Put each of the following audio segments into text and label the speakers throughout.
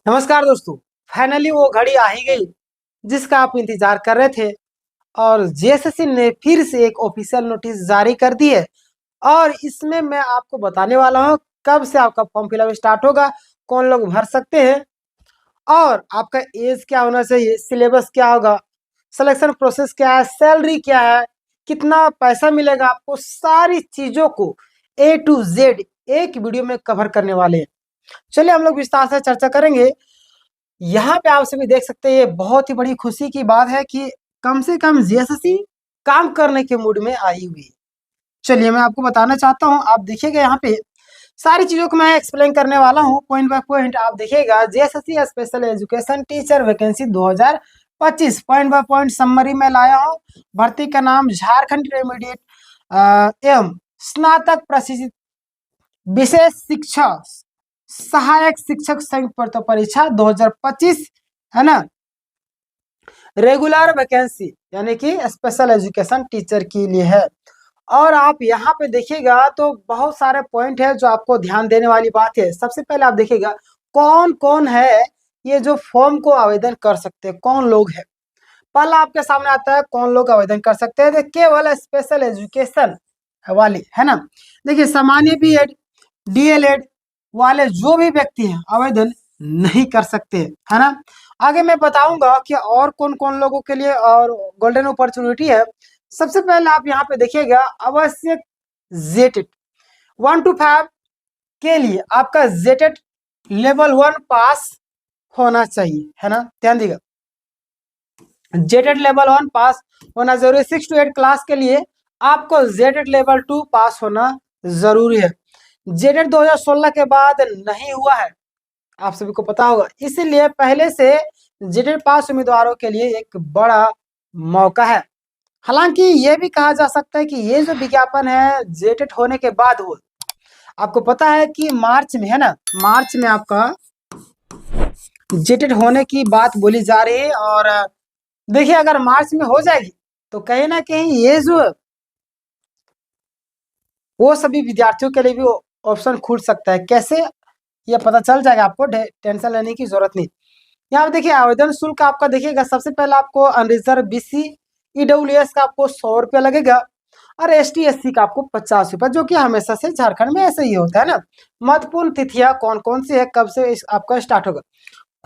Speaker 1: नमस्कार दोस्तों। फाइनली वो घड़ी आ ही गई जिसका आप इंतजार कर रहे थे और जेएसएससी ने फिर से एक ऑफिशियल नोटिस जारी कर दी है। और इसमें मैं आपको बताने वाला हूँ कब से आपका फॉर्म फिलअप स्टार्ट होगा, कौन लोग भर सकते हैं और आपका एज क्या होना चाहिए, सिलेबस क्या होगा, सिलेक्शन प्रोसेस क्या है, सैलरी क्या है, कितना पैसा मिलेगा आपको, सारी चीज़ों को ए टू जेड एक वीडियो में कवर करने वाले हैं। चलिए हम लोग विस्तार से चर्चा करेंगे। यहाँ पे आप सभी देख सकते हैं, ये बहुत ही बड़ी खुशी की बात है कि कम से कम जेएसएससी काम करने के मूड में आई हुई है। चलिए मैं आपको बताना चाहता हूँ, आप देखिएगा यहाँ पे सारी चीज़ों को मैं एक्सप्लेन करने वाला हूँ पॉइंट बाय पॉइंट। आप देखिएगा JSSC special education teacher vacancy 2025 point by point summary में लाया हूँ। भर्ती का नाम झारखंड इंटरमीडिएट एवं स्नातक प्रशिक्षित विशेष शिक्षा सहायक शिक्षक संयुक्त परीक्षा 2025 है ना। रेगुलर वैकेंसी यानी कि स्पेशल एजुकेशन टीचर के लिए है। और आप यहाँ पे देखिएगा तो बहुत सारे पॉइंट है जो आपको ध्यान देने वाली बात है। सबसे पहले आप देखिएगा कौन कौन है ये जो फॉर्म को आवेदन कर सकते हैं, कौन लोग है। पहला आपके सामने आता है कौन लोग आवेदन कर सकते हैं, तो केवल स्पेशल एजुकेशन वाली है ना। देखिए सामान्य बीएड डीएलएड वाले जो भी व्यक्ति हैं आवेदन नहीं कर सकते है ना। आगे मैं बताऊंगा कि और कौन कौन लोगों के लिए और गोल्डन अपॉर्चुनिटी है। सबसे पहले आप यहाँ पे देखिएगा आवश्यक जेटेट 1 to 5 के लिए आपका जेटेट लेवल 1 पास होना चाहिए है ना। ध्यान दीजिएगा जेटेट लेवल 1 पास होना जरूरी है। 6 to 8 क्लास के लिए आपको जेटेट लेवल 2 पास होना जरूरी है। जेटेट 2016 के बाद नहीं हुआ है, आप सभी को पता होगा, इसीलिए पहले से जेटेट पास उम्मीदवारों के लिए एक बड़ा मौका है। हालांकि ये भी कहा जा सकता है कि ये जो विज्ञापन है जेटेट होने के बाद हो, आपको पता है कि मार्च में है ना, मार्च में आपका जेटेट होने की बात बोली जा रही है। और देखिए अगर मार्च में हो जाएगी तो कहीं ना कहीं ये जो वो सभी विद्यार्थियों के लिए भी ऑप्शन खुल सकता है। कैसे ये पता चल जाएगा आपको, टेंशन लेने की जरूरत नहीं। यहाँ पे देखिए आवेदन शुल्क आपका देखिएगा, सबसे पहले आपको अनरिजर्व बीसी ईडब्ल्यूएस का आपको 100 रुपया लगेगा और एसटी एससी का आपको 50 रुपया, जो कि हमेशा से झारखंड में ऐसे ही होता है ना। महत्वपूर्ण तिथियां कौन कौन सी है, कब से आपका स्टार्ट होगा।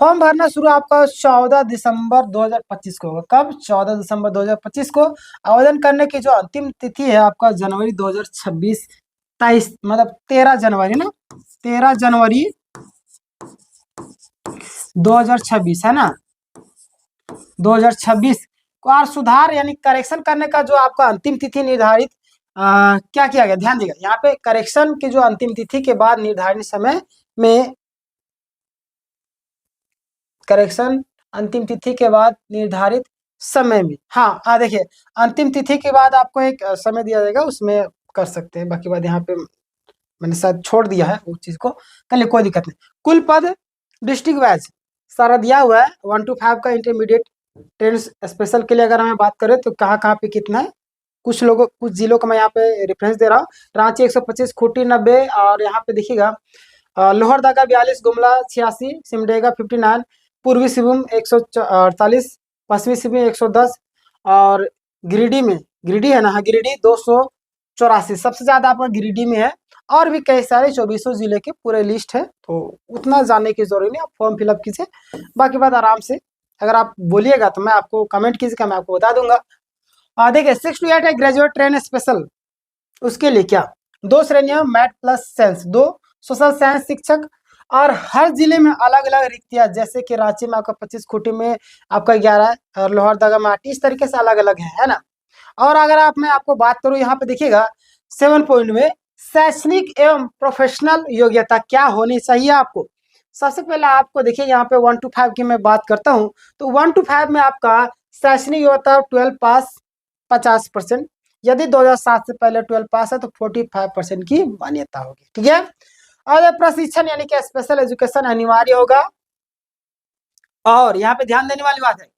Speaker 1: फॉर्म भरना शुरू आपका 14 दिसंबर 2025 को होगा। कब? 14 दिसंबर 2025 को। आवेदन करने की जो अंतिम तिथि है आपका जनवरी 2026 23 मतलब 13 जनवरी ना, 13 जनवरी 2026 है ना। 2026 को और सुधार यानी करेक्शन करने का जो आपका अंतिम तिथि निर्धारित क्या किया गया, ध्यान देगा यहाँ पे करेक्शन की जो अंतिम तिथि के बाद निर्धारित समय में, करेक्शन अंतिम तिथि के बाद निर्धारित समय में, हाँ देखिए अंतिम तिथि के बाद आपको एक समय दिया जाएगा, उसमें कर सकते हैं। बाकी बात यहाँ पे मैंने शायद छोड़ दिया है उस चीज को, कल कोई दिक्कत नहीं। कुल पद डिस्ट्रिक्ट वाइज सारा दिया हुआ है। 1 to 5 का इंटरमीडिएट टेंस स्पेशल के लिए अगर हमें बात करें तो कहाँ कहाँ पे कितना है, कुछ लोगों कुछ जिलों का मैं यहाँ पे रेफरेंस दे रहा हूँ। रांची 125, खूंटी 90 और यहाँ पे देखिएगा लोहरदगा 42, गुमला 86, सिमडेगा 59, पूर्वी सिंहभूम 148, पश्चिमी सिंहभूम 110 और गिरिडीह है ना, हाँ गिरिडीह 284, सबसे ज्यादा आपका गिरिडीह में है। और भी कई सारे 24 जिले के पूरे लिस्ट है, तो उतना जानने की जरूरत नहीं, आप फॉर्म फिलअप कीजिए। बाकी बात आराम से अगर आप बोलिएगा तो मैं आपको कमेंट कीजिएगा, मैं आपको बता दूंगा। देखिए 6 to 8 है ग्रेजुएट ट्रेन स्पेशल, उसके लिए क्या 2 श्रेणियां math plus science, 2 social science शिक्षक, और हर जिले में अलग अलग रिक्तियां, जैसे कि रांची में आपका 25, खूंटी में आपका 11 और लोहरदगा में 8, इस तरीके से अलग अलग है ना। और अगर मैं आपको बात करूं यहाँ पे देखिएगा 7 पॉइंट में शैक्षणिक एवं प्रोफेशनल योग्यता क्या होनी चाहिए आपको। सबसे पहले आपको देखिए यहाँ पे 1 to 5 की मैं बात करता हूँ तो 1 to 5 में आपका शैक्षणिक योग्यता 12 पास 50%, यदि 2007 से पहले 12 पास है तो 45% की मान्यता होगी, ठीक है। और प्रशिक्षण यानी कि स्पेशल एजुकेशन अनिवार्य होगा। और यहाँ पे ध्यान देने वाली बात है,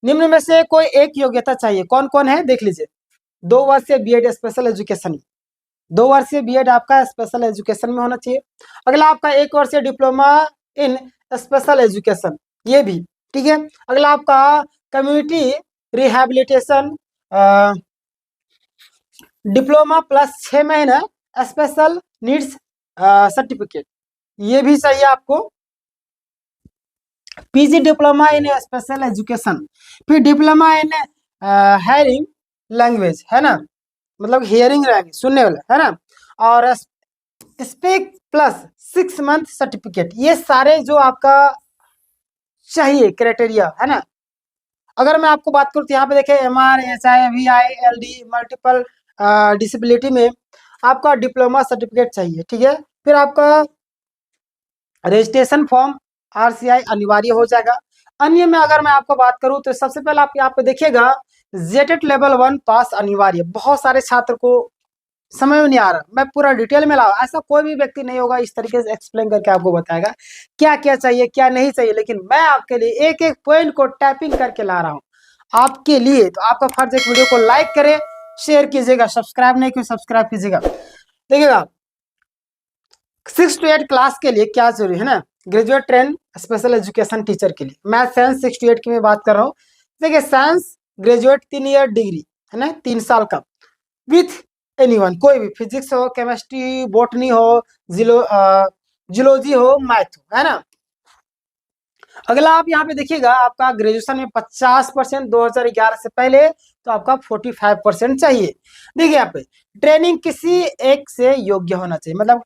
Speaker 1: निम्न में से कोई एक योग्यता चाहिए, कौन कौन है देख लीजिए। 2 वर्षीय बीएड स्पेशल एजुकेशन, 2 वर्षीय बीएड आपका स्पेशल एजुकेशन में होना चाहिए। अगला आपका 1 वर्षीय डिप्लोमा इन स्पेशल एजुकेशन, ये भी ठीक है। अगला आपका कम्युनिटी रिहैबिलिटेशन डिप्लोमा प्लस 6 महीने स्पेशल नीड्स सर्टिफिकेट, ये भी चाहिए आपको। PG diploma in special education, फिर डिप्लोमा इन हेयरिंग लैंग्वेज, है ना, मतलब हियरिंग लैंग्वेज, सुनने वाला, है ना, और स्पीक प्लस 6 मंथ सर्टिफिकेट, ये सारे जो आपका चाहिए क्राइटेरिया, है ना। अगर मैं आपको बात करूँ तो यहाँ पे देखें MR SI VI LD multiple disability में आपका डिप्लोमा सर्टिफिकेट चाहिए, ठीक है। फिर आपका रजिस्ट्रेशन फॉर्म RCI अनिवार्य हो जाएगा। अन्य में अगर मैं आपको बात करूं तो सबसे पहले आप यहाँ पे देखिएगा जेटेट लेवल 1 पास अनिवार्य। बहुत सारे छात्र को समझ में नहीं आ रहा, मैं पूरा डिटेल में लाऊं, ऐसा कोई भी व्यक्ति नहीं होगा इस तरीके से एक्सप्लेन करके आपको बताएगा क्या क्या चाहिए क्या नहीं चाहिए, लेकिन मैं आपके लिए एक एक पॉइंट को टैपिंग करके ला रहा हूँ आपके लिए। तो आपका फर्ज है वीडियो को लाइक करें, शेयर कीजिएगा, सब्सक्राइब नहीं किया सब्सक्राइब कीजिएगा। देखिएगा 6 to 8 क्लास के लिए क्या जरूरी है ना, graduate train special education teacher के लिए। मैं साइंस 6 to 8 की मैं बात कर रहा हूँ। देखिए साइंस ग्रेजुएट 3 ईयर डिग्री, है ना, 3 साल का, विथ एनीवन, कोई भी, फिजिक्स हो, केमिस्ट्री, बॉटनी हो, जियोलॉजी हो, मैथ हो, है ना। अगला आप यहाँ पे देखिएगा आपका ग्रेजुएशन में 50% 2011 से पहले, तो आपका 45% चाहिए। देखिए यहाँ पे ट्रेनिंग किसी एक से योग्य होना चाहिए, मतलब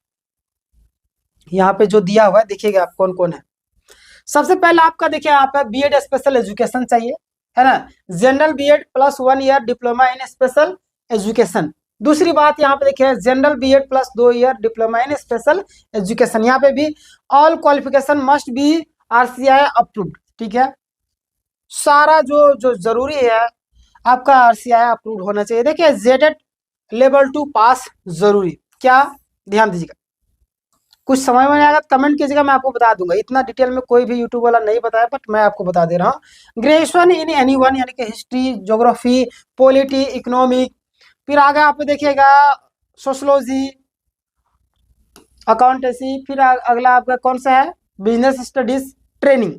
Speaker 1: यहाँ पे जो दिया हुआ है देखिएगा आप कौन कौन है। सबसे पहले आपका देखिए यहाँ पे बीएड स्पेशल एजुकेशन चाहिए, है ना, general BEd plus 1 year diploma in special education. दूसरी बात यहाँ पे देखिए general BEd plus 2 year diploma in special education, यहाँ पे भी all qualification must be RCI approved, ठीक है। सारा जो जो जरूरी है आपका RCI अप्रूव्ड होना चाहिए। देखिए जेटेट लेवल 2 पास जरूरी, क्या ध्यान दीजिएगा। कुछ समझ में नहीं आएगा कमेंट कीजिएगा, मैं आपको बता दूंगा, इतना डिटेल में कोई भी यूट्यूब वाला नहीं बताया, बट मैं आपको बता दे रहा हूँ। ग्रेजुएशन इन एनी वन, यानी कि हिस्ट्री, ज्योग्राफी, पॉलिटी, इकोनॉमिक, फिर आगे आप देखिएगा सोशोलॉजी, अकाउंटेंसी, फिर अगला आपका कौन सा है business studies training,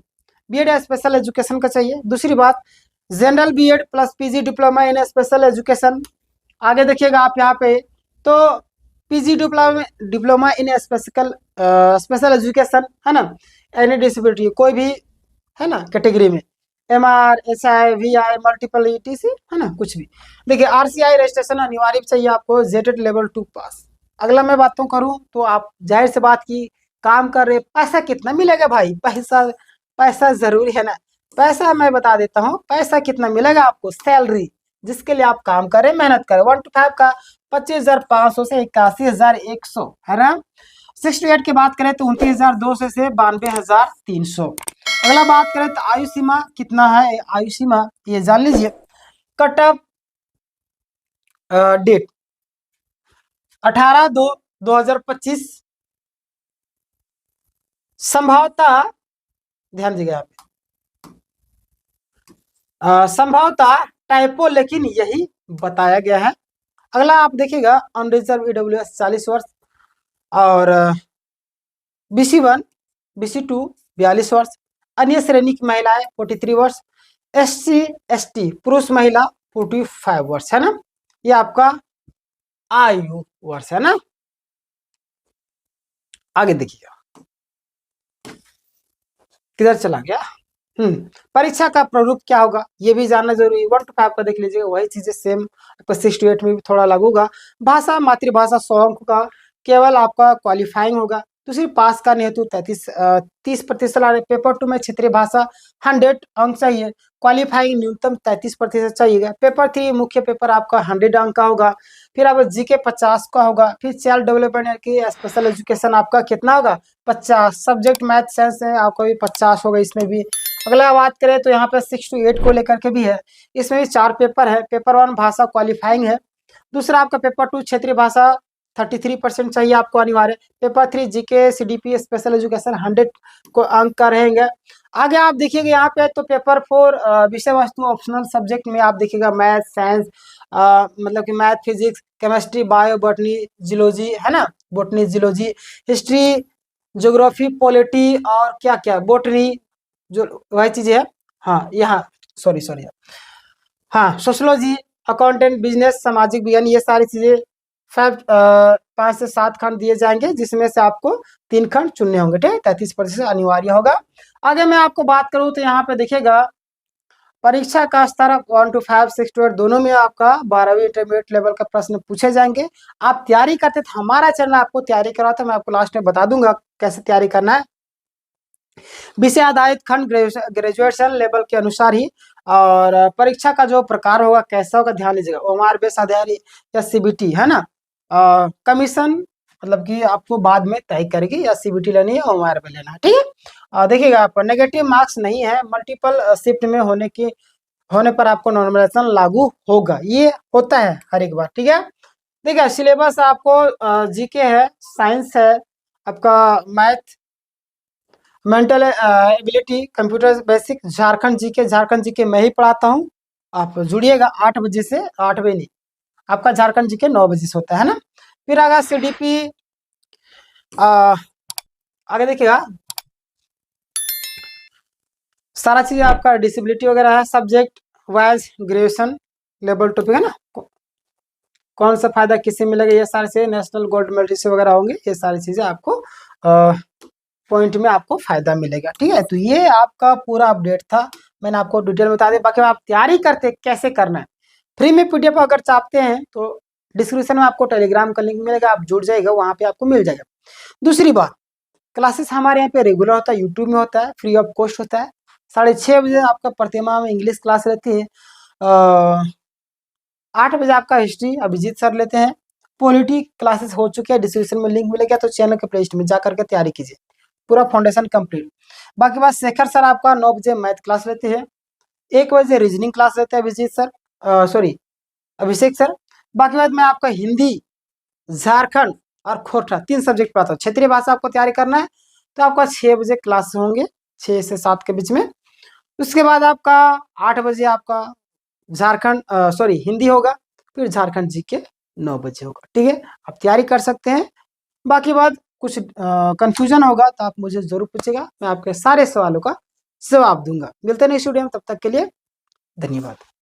Speaker 1: BEd special education का चाहिए। दूसरी बात general BEd plus PG diploma in special education. आगे देखिएगा आप यहाँ पे तो PG diploma in special education, है ना, एनी डिसेबिलिटी, कोई भी, है ना, कैटेगरी में, MR SI VI multiple ETC, है ना, कुछ भी। देखिए RCI रजिस्ट्रेशन अनिवार्य चाहिए आपको, जेटेड लेवल 2 पास। अगला मैं बातों करूं तो आप जाहिर से बात की काम कर रहे, पैसा कितना मिलेगा भाई, पैसा पैसा जरूरी है ना। पैसा मैं बता देता हूँ, पैसा कितना मिलेगा आपको, सैलरी जिसके लिए आप काम करें मेहनत करें, 1 to 5 का 25,500 से 81,100, है ना। 6 to 8 की बात करें तो 29,200 से 92,300। अगला बात करें तो आयु सीमा कितना है, आयु सीमा ये जान लीजिए। कट ऑफ डेट 18/2/2025, संभवतः ध्यान दीजिएगा यहाँ पे संभवतः टाइपो, लेकिन यही बताया गया है। अगला आप देखिएगा अनरिजर्व EWS 40 वर्ष, और BC1 BC2 42 वर्ष, अन्य श्रेणी की महिलाएं 43 वर्ष, SC ST पुरुष महिला 45 वर्ष, है ना। ये आपका आयु वर्ष है ना। आगे देखिएगा किधर चला गया। परीक्षा का प्रारूप क्या होगा ये भी जानना जरूरी है। 1 to 5 का देख लीजिएगा, वही चीजें सेम आपका 6 to 8 में भी थोड़ा लागू होगा। भाषा मातृभाषा 100 अंक का, केवल आपका क्वालिफाइंग होगा। दूसरी पास का हेतु 30% आ रहे। पेपर 2 में क्षेत्रीय भाषा 100 अंक चाहिए, क्वालिफाइंग न्यूनतम 33% चाहिए। पेपर 3 मुख्य पेपर आपका 100 अंक का होगा। फिर आप GK 50 का होगा। फिर चाइल्ड डेवलपमेंट की स्पेशल एजुकेशन आपका कितना होगा 50। सब्जेक्ट मैथ साइंस है आपका भी 50 होगा इसमें भी। अगला बात करें तो यहाँ पे 6 to 8 को लेकर के भी है, इसमें भी 4 पेपर है। पेपर 1 भाषा क्वालिफाइंग है। दूसरा आपका पेपर 2 क्षेत्रीय भाषा 33% चाहिए आपको अनिवार्य। Paper 3 GK CDP special education 100 को अंक का रहेंगे। आगे आप देखिएगा यहाँ पे तो पेपर 4 विषय वस्तु ऑप्शनल सब्जेक्ट में आप देखिएगा मैथ साइंस, मतलब कि math physics chemistry bio botany geology, है ना, botany geology history geography, polity और क्या क्या, बोटनी, जो वही चीजें है। हाँ यहाँ सॉरी सॉरी, हाँ सोशोलॉजी, अकाउंटेंट, बिजनेस, सामाजिक विज्ञान, ये सारी चीजें 5 से 7 खंड दिए जाएंगे, जिसमें से आपको 3 खंड चुनने होंगे। ठीक है, 33% अनिवार्य होगा। आगे मैं आपको बात करूँ तो यहाँ पे देखिएगा परीक्षा का स्तर 1 to 5, 6 to 8 दोनों में आपका 12वीं इंटरमीडिएट लेवल का प्रश्न पूछे जाएंगे। आप तैयारी करते थे, हमारा चैनल आपको तैयारी कराता है, मैं आपको लास्ट में बता दूंगा कैसे तैयारी करना है। विषय आधारित खंड ग्रेजुएशन लेवल के अनुसार ही, और परीक्षा का जो प्रकार होगा कैसा होगा ध्यान दीजिएगा, ओएमआर बेस आधारित या सीबीटी, है ना। कमीशन मतलब कि आपको बाद में तय करेगी, या सीबीटी लेनी है ओएमआर पे लेना है। ठीक है, देखिएगा आप नेगेटिव मार्क्स नहीं है, मल्टीपल शिफ्ट में होने पर आपको नॉर्मलाइजेशन लागू होगा, ये होता है हर एक बार। ठीक है, देखिए सिलेबस आपको जीके है, साइंस है, आपका math, mental ability, computer basic, Jharkhand GK मैं ही पढ़ाता हूँ। आप जुड़िएगा 8 बजे से, 8 बजे नहीं, आपका झारखंड जीके 9 बजे से होता है ना। फिर आगे सीडीपी, आगे देखिएगा सारा चीज आपका डिसेबिलिटी वगैरह है, subject wise graduation level topic है ना, कौन सा फायदा किससे मिलेगा, ये सारी चीजें, नेशनल गोल्ड मेडल से वगैरह होंगे, ये सारी चीजें आपको पॉइंट में आपको फायदा मिलेगा। ठीक है, तो ये आपका पूरा अपडेट था, मैंने आपको डिटेल बता दिया। बाकी आप तैयारी करते कैसे करना है, फ्री में पीडीएफ अगर चाहते हैं तो डिस्क्रिप्शन में आपको टेलीग्राम का लिंक मिलेगा, आप जुड़ जाएगा, वहां पे आपको मिल जाएगा। दूसरी बात, क्लासेस हमारे यहाँ पे रेगुलर होता है, यूट्यूब में होता है, फ्री ऑफ कॉस्ट होता है। 6:30 बजे आपका प्रतिमा में इंग्लिश क्लास रहती है, 8 बजे आपका हिस्ट्री अभिजीत सर लेते हैं। पॉलिटी क्लासेस हो चुके हैं, डिस्क्रिप्शन में लिंक मिलेगा, तो चैनल के प्लेलिस्ट में जा करके तैयारी कीजिए, पूरा फाउंडेशन कंप्लीट। बाकी बात शेखर सर आपका 9 बजे मैथ क्लास लेते हैं, 1 बजे रीजनिंग क्लास लेते हैं अभिजीत सर, सॉरी अभिषेक सर। बाकी बात मैं आपका हिंदी, झारखंड और खोरठा 3 सब्जेक्ट पढ़ाता हूँ। क्षेत्रीय भाषा आपको तैयारी करना है तो आपका 6 बजे क्लास होंगे, 6 से 7 के बीच में। उसके बाद आपका 8 बजे आपका झारखंड सॉरी हिंदी होगा, फिर झारखंड जी के 9 बजे होगा। ठीक है, आप तैयारी कर सकते हैं। बाकी बात कुछ कंफ्यूजन होगा तो आप मुझे जरूर पूछेगा, मैं आपके सारे सवालों का जवाब दूंगा। मिलते हैं नेक्स्ट वीडियो में, तब तक के लिए धन्यवाद।